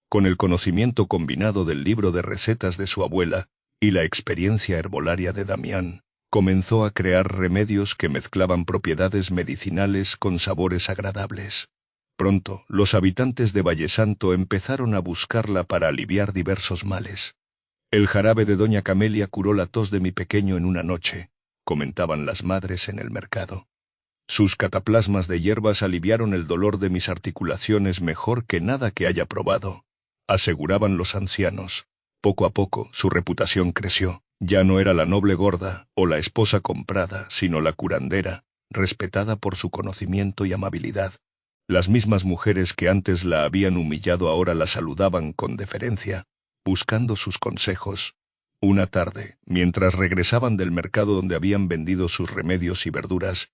Con el conocimiento combinado del libro de recetas de su abuela y la experiencia herbolaria de Damián, comenzó a crear remedios que mezclaban propiedades medicinales con sabores agradables. Pronto, los habitantes de Vallesanto empezaron a buscarla para aliviar diversos males. El jarabe de doña Camelia curó la tos de mi pequeño en una noche, comentaban las madres en el mercado. Sus cataplasmas de hierbas aliviaron el dolor de mis articulaciones mejor que nada que haya probado, aseguraban los ancianos. Poco a poco, su reputación creció. Ya no era la noble gorda o la esposa comprada, sino la curandera, respetada por su conocimiento y amabilidad. Las mismas mujeres que antes la habían humillado ahora la saludaban con deferencia, buscando sus consejos. Una tarde, mientras regresaban del mercado donde habían vendido sus remedios y verduras,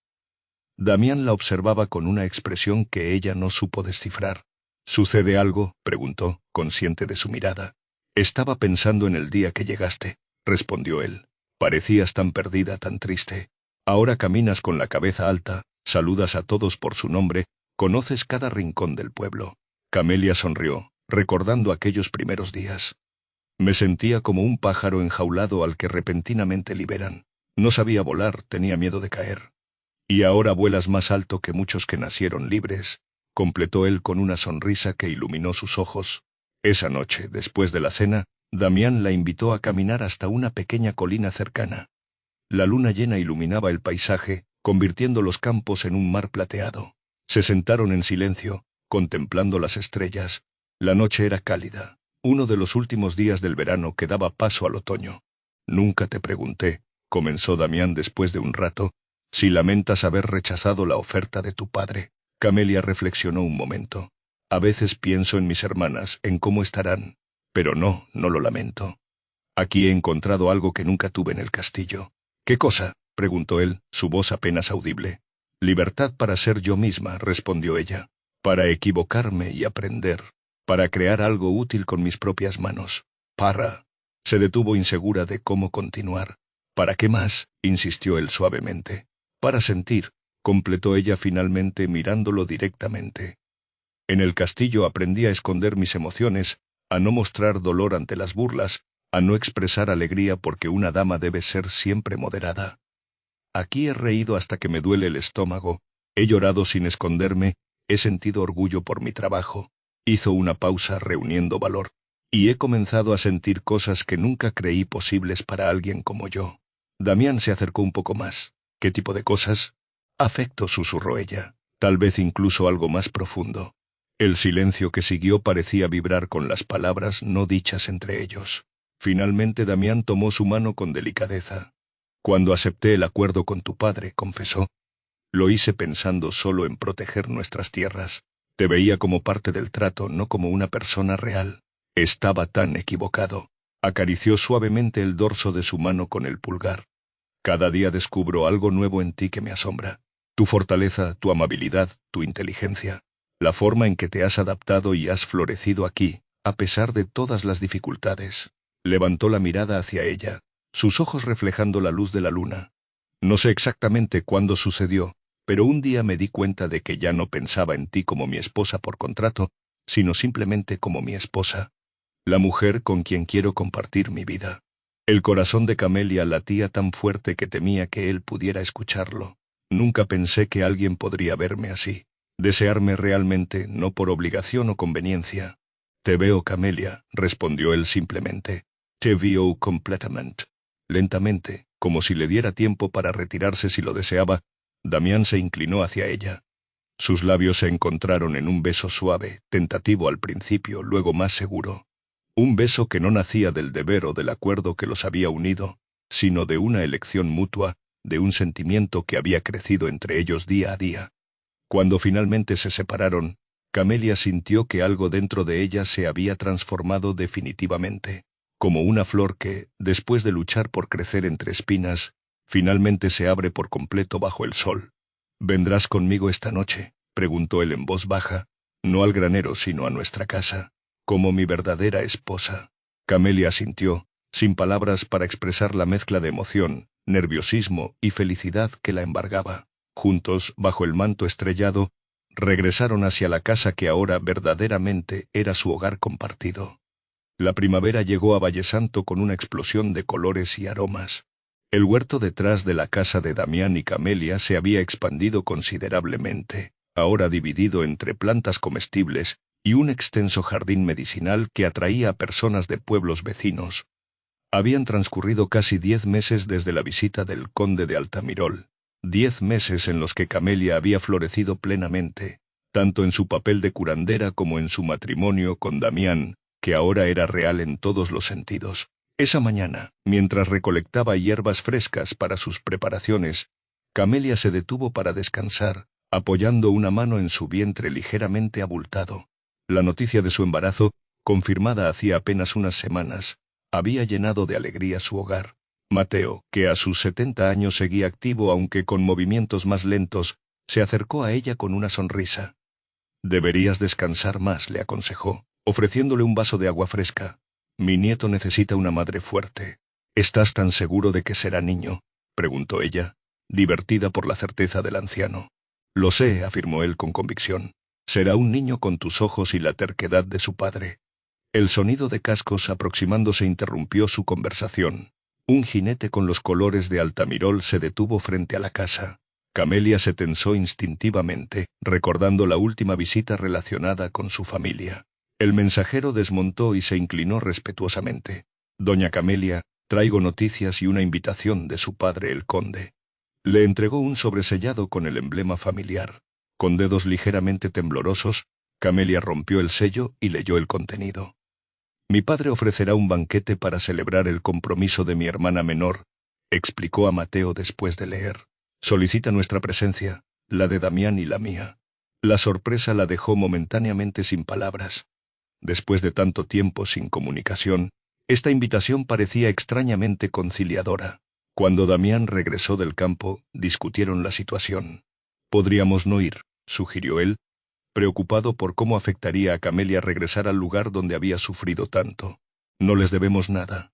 Damián la observaba con una expresión que ella no supo descifrar. ¿Sucede algo?, preguntó, consciente de su mirada. Estaba pensando en el día que llegaste, respondió él. Parecías tan perdida, tan triste. Ahora caminas con la cabeza alta, saludas a todos por su nombre, conoces cada rincón del pueblo. Camelia sonrió, recordando aquellos primeros días. Me sentía como un pájaro enjaulado al que repentinamente liberan. No sabía volar, tenía miedo de caer. Y ahora vuelas más alto que muchos que nacieron libres, completó él con una sonrisa que iluminó sus ojos. Esa noche, después de la cena, Damián la invitó a caminar hasta una pequeña colina cercana. La luna llena iluminaba el paisaje, convirtiendo los campos en un mar plateado. Se sentaron en silencio, contemplando las estrellas. La noche era cálida, uno de los últimos días del verano que daba paso al otoño. Nunca te pregunté, comenzó Damián después de un rato, si lamentas haber rechazado la oferta de tu padre. Camelia reflexionó un momento. A veces pienso en mis hermanas, en cómo estarán. Pero no lo lamento. Aquí he encontrado algo que nunca tuve en el castillo. ¿Qué cosa?, preguntó él, su voz apenas audible. Libertad para ser yo misma, respondió ella. Para equivocarme y aprender. Para crear algo útil con mis propias manos. Se detuvo insegura de cómo continuar. ¿Para qué más?, insistió él suavemente. Para sentir, completó ella finalmente mirándolo directamente. En el castillo aprendí a esconder mis emociones, a no mostrar dolor ante las burlas, a no expresar alegría porque una dama debe ser siempre moderada. Aquí he reído hasta que me duele el estómago, he llorado sin esconderme, he sentido orgullo por mi trabajo. Hizo una pausa reuniendo valor. Y he comenzado a sentir cosas que nunca creí posibles para alguien como yo. Damián se acercó un poco más. ¿Qué tipo de cosas? Afecto, susurró ella. Tal vez incluso algo más profundo. El silencio que siguió parecía vibrar con las palabras no dichas entre ellos. Finalmente Damián tomó su mano con delicadeza. Cuando acepté el acuerdo con tu padre, confesó, lo hice pensando solo en proteger nuestras tierras. Te veía como parte del trato, no como una persona real. Estaba tan equivocado. Acarició suavemente el dorso de su mano con el pulgar. Cada día descubro algo nuevo en ti que me asombra. Tu fortaleza, tu amabilidad, tu inteligencia. La forma en que te has adaptado y has florecido aquí, a pesar de todas las dificultades. Levantó la mirada hacia ella, sus ojos reflejando la luz de la luna. No sé exactamente cuándo sucedió, pero un día me di cuenta de que ya no pensaba en ti como mi esposa por contrato, sino simplemente como mi esposa. La mujer con quien quiero compartir mi vida. El corazón de Camelia latía tan fuerte que temía que él pudiera escucharlo. Nunca pensé que alguien podría verme así. Desearme realmente, no por obligación o conveniencia. Te veo, Camelia, respondió él simplemente. Te veo completamente. Lentamente, como si le diera tiempo para retirarse si lo deseaba, Damián se inclinó hacia ella. Sus labios se encontraron en un beso suave, tentativo al principio, luego más seguro. Un beso que no nacía del deber o del acuerdo que los había unido, sino de una elección mutua, de un sentimiento que había crecido entre ellos día a día. Cuando finalmente se separaron, Camelia sintió que algo dentro de ella se había transformado definitivamente, como una flor que, después de luchar por crecer entre espinas, finalmente se abre por completo bajo el sol. «¿Vendrás conmigo esta noche?», preguntó él en voz baja, no al granero sino a nuestra casa, como mi verdadera esposa. Camelia asintió, sin palabras para expresar la mezcla de emoción, nerviosismo y felicidad que la embargaba. Juntos, bajo el manto estrellado, regresaron hacia la casa que ahora verdaderamente era su hogar compartido. La primavera llegó a Vallesanto con una explosión de colores y aromas. El huerto detrás de la casa de Damián y Camelia se había expandido considerablemente, ahora dividido entre plantas comestibles y un extenso jardín medicinal que atraía a personas de pueblos vecinos. Habían transcurrido casi 10 meses desde la visita del conde de Altamirol. 10 meses en los que Camelia había florecido plenamente, tanto en su papel de curandera como en su matrimonio con Damián, que ahora era real en todos los sentidos. Esa mañana, mientras recolectaba hierbas frescas para sus preparaciones, Camelia se detuvo para descansar, apoyando una mano en su vientre ligeramente abultado. La noticia de su embarazo, confirmada hacía apenas unas semanas, había llenado de alegría su hogar. Mateo, que a sus 70 años seguía activo aunque con movimientos más lentos, se acercó a ella con una sonrisa. «Deberías descansar más», le aconsejó, ofreciéndole un vaso de agua fresca. «Mi nieto necesita una madre fuerte». «¿Estás tan seguro de que será niño?», preguntó ella, divertida por la certeza del anciano. «Lo sé», afirmó él con convicción. «Será un niño con tus ojos y la terquedad de su padre». El sonido de cascos aproximándose interrumpió su conversación. Un jinete con los colores de Altamirol se detuvo frente a la casa. Camelia se tensó instintivamente, recordando la última visita relacionada con su familia. El mensajero desmontó y se inclinó respetuosamente. «Doña Camelia, traigo noticias y una invitación de su padre el conde». Le entregó un sobresellado con el emblema familiar. Con dedos ligeramente temblorosos, Camelia rompió el sello y leyó el contenido. «Mi padre ofrecerá un banquete para celebrar el compromiso de mi hermana menor», explicó a Mateo después de leer. «Solicita nuestra presencia, la de Damián y la mía». La sorpresa la dejó momentáneamente sin palabras. Después de tanto tiempo sin comunicación, esta invitación parecía extrañamente conciliadora. Cuando Damián regresó del campo, discutieron la situación. «Podríamos no ir», sugirió él, preocupado por cómo afectaría a Camelia regresar al lugar donde había sufrido tanto. «No les debemos nada».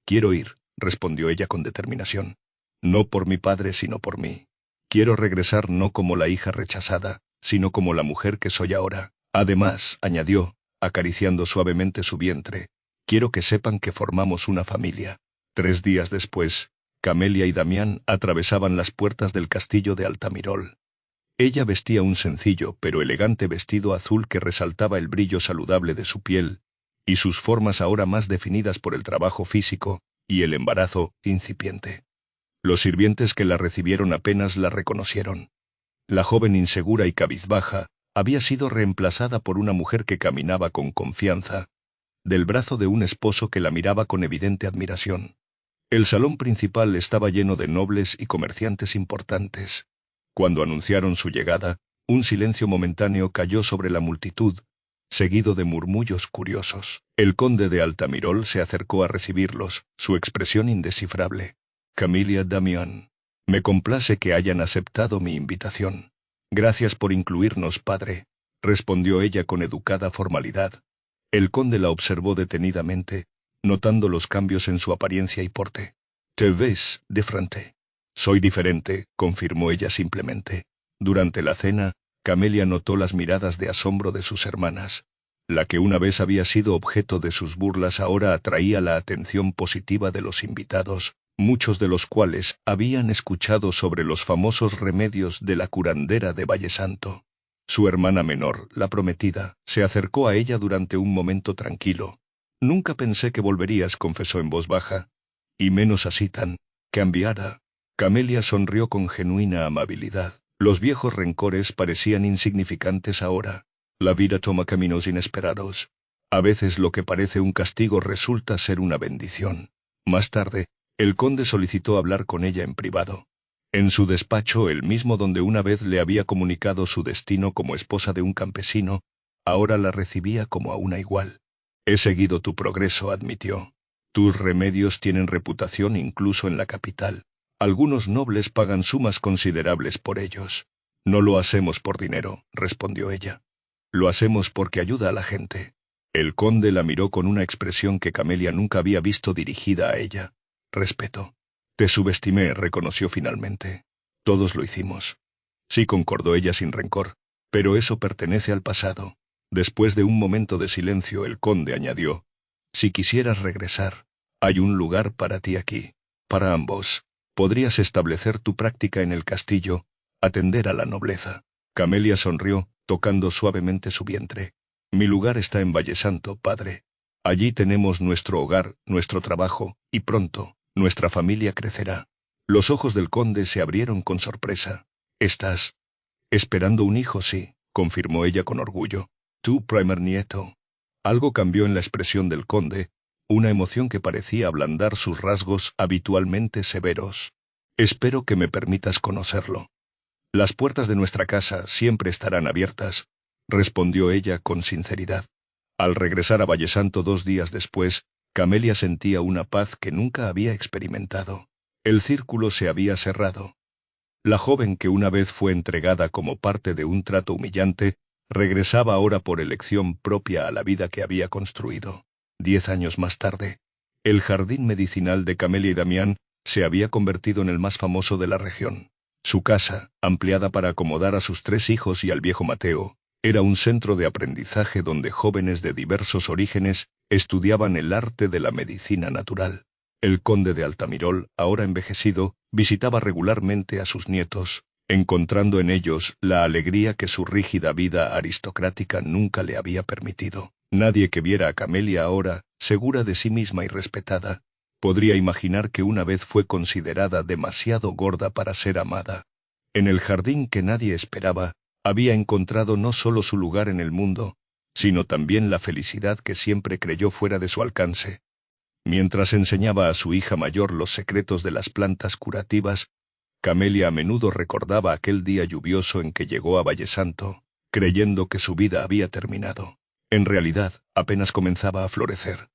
«Quiero ir», respondió ella con determinación. «No por mi padre, sino por mí. Quiero regresar no como la hija rechazada, sino como la mujer que soy ahora. Además», añadió, acariciando suavemente su vientre, «quiero que sepan que formamos una familia». 3 días después, Camelia y Damián atravesaban las puertas del castillo de Altamirol. Ella vestía un sencillo pero elegante vestido azul que resaltaba el brillo saludable de su piel, y sus formas ahora más definidas por el trabajo físico y el embarazo incipiente. Los sirvientes que la recibieron apenas la reconocieron. La joven insegura y cabizbaja, había sido reemplazada por una mujer que caminaba con confianza, del brazo de un esposo que la miraba con evidente admiración. El salón principal estaba lleno de nobles y comerciantes importantes. Cuando anunciaron su llegada, un silencio momentáneo cayó sobre la multitud, seguido de murmullos curiosos. El conde de Altamirol se acercó a recibirlos, su expresión indescifrable. Camilla Damián, me complace que hayan aceptado mi invitación. Gracias por incluirnos, padre, respondió ella con educada formalidad. El conde la observó detenidamente, notando los cambios en su apariencia y porte. «Te ves diferente». «Soy diferente», confirmó ella simplemente. Durante la cena, Camelia notó las miradas de asombro de sus hermanas. La que una vez había sido objeto de sus burlas ahora atraía la atención positiva de los invitados, muchos de los cuales habían escuchado sobre los famosos remedios de la curandera de Vallesanto. Su hermana menor, la prometida, se acercó a ella durante un momento tranquilo. «Nunca pensé que volverías», confesó en voz baja, «y menos así tan cambiada». Camelia sonrió con genuina amabilidad. Los viejos rencores parecían insignificantes ahora. La vida toma caminos inesperados. A veces lo que parece un castigo resulta ser una bendición. Más tarde, el conde solicitó hablar con ella en privado. En su despacho, el mismo donde una vez le había comunicado su destino como esposa de un campesino, ahora la recibía como a una igual. «He seguido tu progreso», admitió. «Tus remedios tienen reputación incluso en la capital. Algunos nobles pagan sumas considerables por ellos». «No lo hacemos por dinero», respondió ella. «Lo hacemos porque ayuda a la gente». El conde la miró con una expresión que Camelia nunca había visto dirigida a ella. «Respeto». «Te subestimé», reconoció finalmente. «Todos lo hicimos». «Sí», concordó ella sin rencor, «pero eso pertenece al pasado». Después de un momento de silencio, el conde añadió: «Si quisieras regresar, hay un lugar para ti aquí, para ambos. Podrías establecer tu práctica en el castillo, atender a la nobleza». Camelia sonrió, tocando suavemente su vientre. «Mi lugar está en Vallesanto, padre. Allí tenemos nuestro hogar, nuestro trabajo, y pronto, nuestra familia crecerá». Los ojos del conde se abrieron con sorpresa. «¿Estás esperando un hijo?» «Sí», confirmó ella con orgullo. «Tu primer nieto». Algo cambió en la expresión del conde, una emoción que parecía ablandar sus rasgos habitualmente severos. «Espero que me permitas conocerlo». «Las puertas de nuestra casa siempre estarán abiertas», respondió ella con sinceridad. Al regresar a Vallesanto 2 días después, Camelia sentía una paz que nunca había experimentado. El círculo se había cerrado. La joven que una vez fue entregada como parte de un trato humillante, regresaba ahora por elección propia a la vida que había construido. 10 años más tarde, el jardín medicinal de Camelia y Damián se había convertido en el más famoso de la región. Su casa, ampliada para acomodar a sus 3 hijos y al viejo Mateo, era un centro de aprendizaje donde jóvenes de diversos orígenes estudiaban el arte de la medicina natural. El conde de Altamirol, ahora envejecido, visitaba regularmente a sus nietos, encontrando en ellos la alegría que su rígida vida aristocrática nunca le había permitido. Nadie que viera a Camelia ahora, segura de sí misma y respetada, podría imaginar que una vez fue considerada demasiado gorda para ser amada. En el jardín que nadie esperaba, había encontrado no solo su lugar en el mundo, sino también la felicidad que siempre creyó fuera de su alcance. Mientras enseñaba a su hija mayor los secretos de las plantas curativas, Camelia a menudo recordaba aquel día lluvioso en que llegó a Vallesanto, creyendo que su vida había terminado. En realidad, apenas comenzaba a florecer.